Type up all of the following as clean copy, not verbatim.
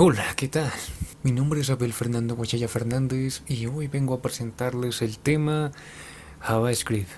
Hola, ¿qué tal? Mi nombre es Abel Fernando Guachaya Fernández y hoy vengo a presentarles el tema JavaScript.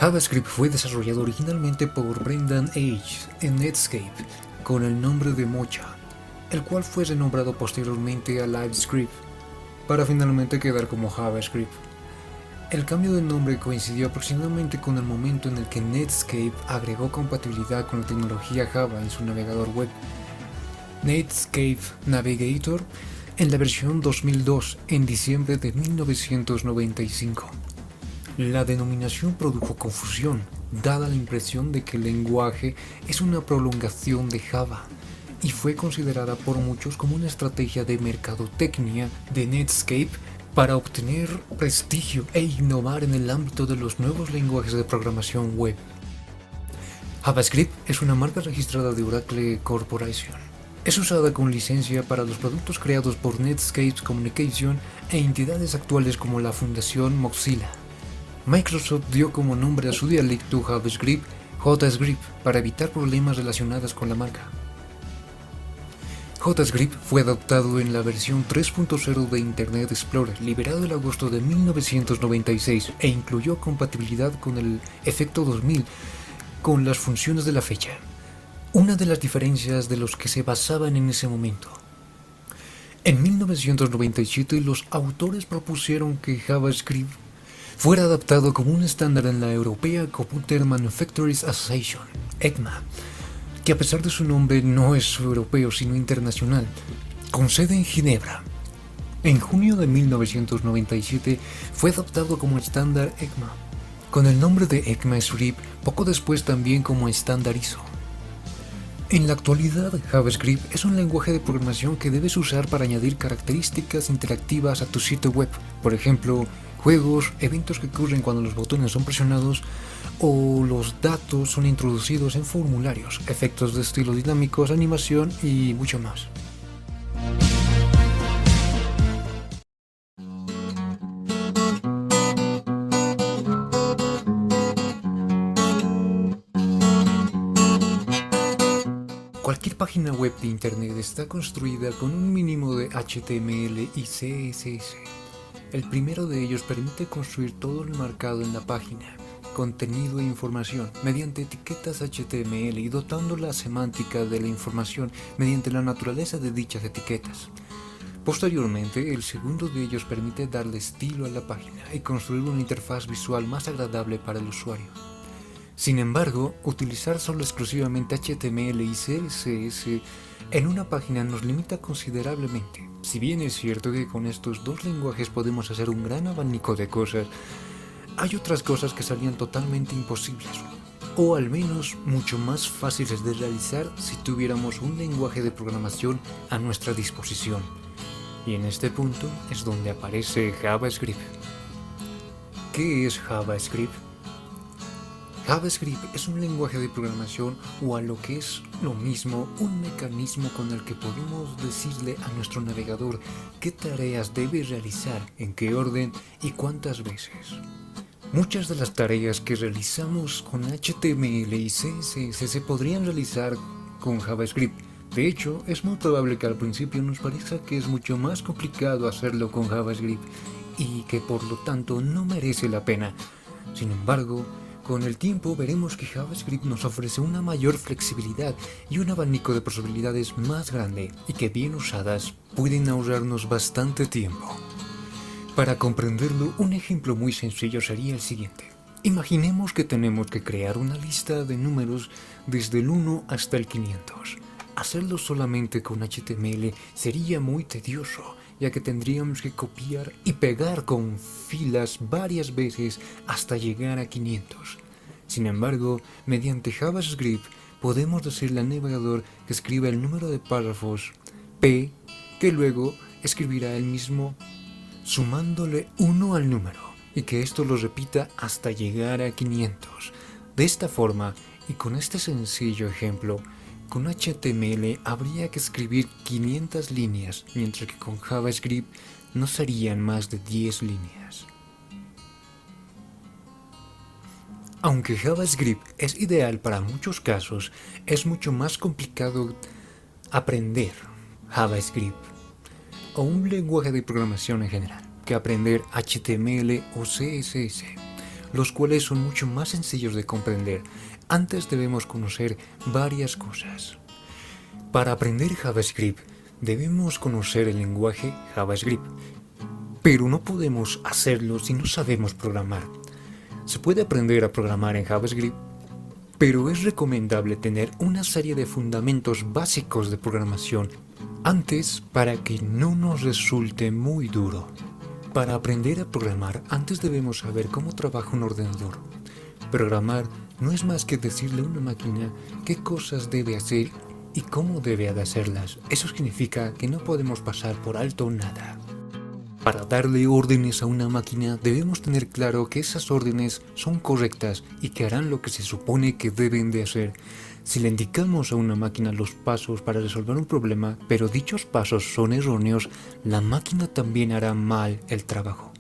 JavaScript fue desarrollado originalmente por Brendan Eich en Netscape con el nombre de Mocha, el cual fue renombrado posteriormente a LiveScript para finalmente quedar como JavaScript. El cambio de nombre coincidió aproximadamente con el momento en el que Netscape agregó compatibilidad con la tecnología Java en su navegador web, Netscape Navigator, en la versión 2002 en diciembre de 1995. La denominación produjo confusión, dada la impresión de que el lenguaje es una prolongación de Java, y fue considerada por muchos como una estrategia de mercadotecnia de Netscape para obtener prestigio e innovar en el ámbito de los nuevos lenguajes de programación web. JavaScript es una marca registrada de Oracle Corporation. Es usada con licencia para los productos creados por Netscape Communication e entidades actuales como la Fundación Mozilla. Microsoft dio como nombre a su dialecto JavaScript JScript para evitar problemas relacionados con la marca. JScript fue adoptado en la versión 3.0 de Internet Explorer, liberado en agosto de 1996, e incluyó compatibilidad con el efecto 2000 con las funciones de la fecha, una de las diferencias de los que se basaban en ese momento. En 1997 los autores propusieron que JavaScript fuera adaptado como un estándar en la European Computer Manufacturers Association, ECMA, que a pesar de su nombre no es europeo sino internacional, con sede en Ginebra. En junio de 1997 fue adoptado como estándar ECMA, con el nombre de ECMAScript poco después también como estándar ISO. En la actualidad, JavaScript es un lenguaje de programación que debes usar para añadir características interactivas a tu sitio web, por ejemplo, juegos, eventos que ocurren cuando los botones son presionados o los datos son introducidos en formularios, efectos de estilo dinámicos, animación y mucho más. Cualquier página web de Internet está construida con un mínimo de HTML y CSS. El primero de ellos permite construir todo lo marcado en la página, contenido e información, mediante etiquetas HTML y dotando la semántica de la información mediante la naturaleza de dichas etiquetas. Posteriormente, el segundo de ellos permite darle estilo a la página y construir una interfaz visual más agradable para el usuario. Sin embargo, utilizar solo exclusivamente HTML y CSS en una página nos limita considerablemente. Si bien es cierto que con estos dos lenguajes podemos hacer un gran abanico de cosas, hay otras cosas que serían totalmente imposibles, o al menos mucho más fáciles de realizar si tuviéramos un lenguaje de programación a nuestra disposición. Y en este punto es donde aparece JavaScript. ¿Qué es JavaScript? JavaScript es un lenguaje de programación, o a lo que es lo mismo, un mecanismo con el que podemos decirle a nuestro navegador qué tareas debe realizar, en qué orden y cuántas veces. Muchas de las tareas que realizamos con HTML y CSS se podrían realizar con JavaScript. De hecho, es muy probable que al principio nos parezca que es mucho más complicado hacerlo con JavaScript y que por lo tanto no merece la pena. Sin embargo, con el tiempo veremos que JavaScript nos ofrece una mayor flexibilidad y un abanico de posibilidades más grande, y que bien usadas pueden ahorrarnos bastante tiempo. Para comprenderlo, un ejemplo muy sencillo sería el siguiente. Imaginemos que tenemos que crear una lista de números desde el 1 hasta el 500. Hacerlo solamente con HTML sería muy tedioso, ya que tendríamos que copiar y pegar con filas varias veces hasta llegar a 500. Sin embargo, mediante JavaScript podemos decirle al navegador que escriba el número de párrafos P, que luego escribirá el mismo sumándole 1 al número. y que esto lo repita hasta llegar a 500. De esta forma, y con este sencillo ejemplo, con HTML habría que escribir 500 líneas, mientras que con JavaScript no serían más de 10 líneas. Aunque JavaScript es ideal para muchos casos, es mucho más complicado aprender JavaScript o un lenguaje de programación en general que aprender HTML o CSS, los cuales son mucho más sencillos de comprender. Antes debemos conocer varias cosas. Para aprender JavaScript debemos conocer el lenguaje JavaScript, pero no podemos hacerlo si no sabemos programar. Se puede aprender a programar en JavaScript, pero es recomendable tener una serie de fundamentos básicos de programación antes para que no nos resulte muy duro. Para aprender a programar, antes debemos saber cómo trabaja un ordenador. Programar no es más que decirle a una máquina qué cosas debe hacer y cómo debe de hacerlas. Eso significa que no podemos pasar por alto nada. Para darle órdenes a una máquina debemos tener claro que esas órdenes son correctas y que harán lo que se supone que deben de hacer. Si le indicamos a una máquina los pasos para resolver un problema, pero dichos pasos son erróneos, la máquina también hará mal el trabajo.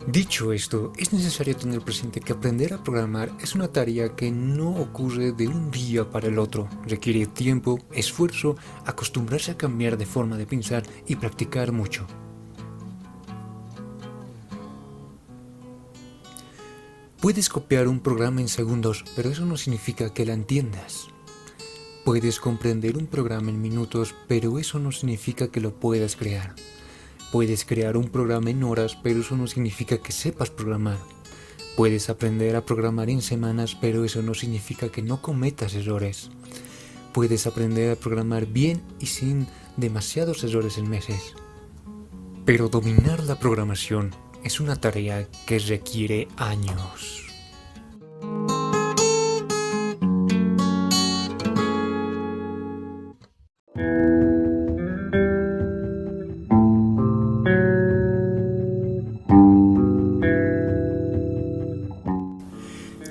Dicho esto, es necesario tener presente que aprender a programar es una tarea que no ocurre de un día para el otro. Requiere tiempo, esfuerzo, acostumbrarse a cambiar de forma de pensar y practicar mucho. Puedes copiar un programa en segundos, pero eso no significa que la entiendas. Puedes comprender un programa en minutos, pero eso no significa que lo puedas crear. Puedes crear un programa en horas, pero eso no significa que sepas programar. Puedes aprender a programar en semanas, pero eso no significa que no cometas errores. Puedes aprender a programar bien y sin demasiados errores en meses. Pero dominar la programación es una tarea que requiere años.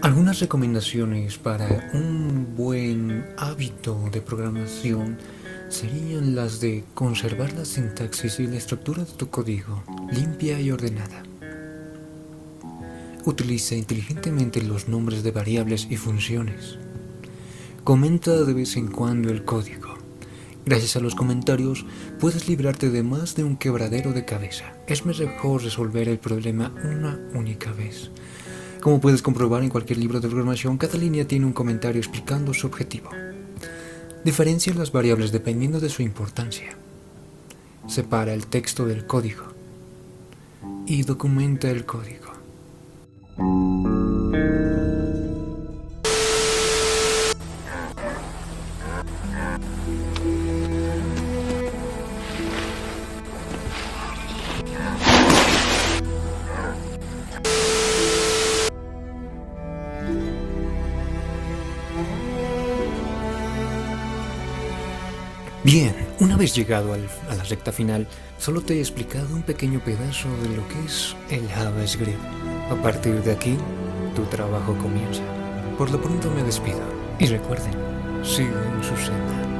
Algunas recomendaciones para un buen hábito de programación serían las de conservar la sintaxis y la estructura de tu código limpia y ordenada. Utiliza inteligentemente los nombres de variables y funciones. Comenta de vez en cuando el código. Gracias a los comentarios puedes librarte de más de un quebradero de cabeza. Es mejor resolver el problema una única vez. Como puedes comprobar en cualquier libro de programación, cada línea tiene un comentario explicando su objetivo. Diferencia las variables dependiendo de su importancia. Separa el texto del código. Y documenta el código. Bien, una vez llegado a la recta final, solo te he explicado un pequeño pedazo de lo que es el JavaScript. A partir de aquí, tu trabajo comienza. Por lo pronto me despido. Y recuerden, sigan su senda.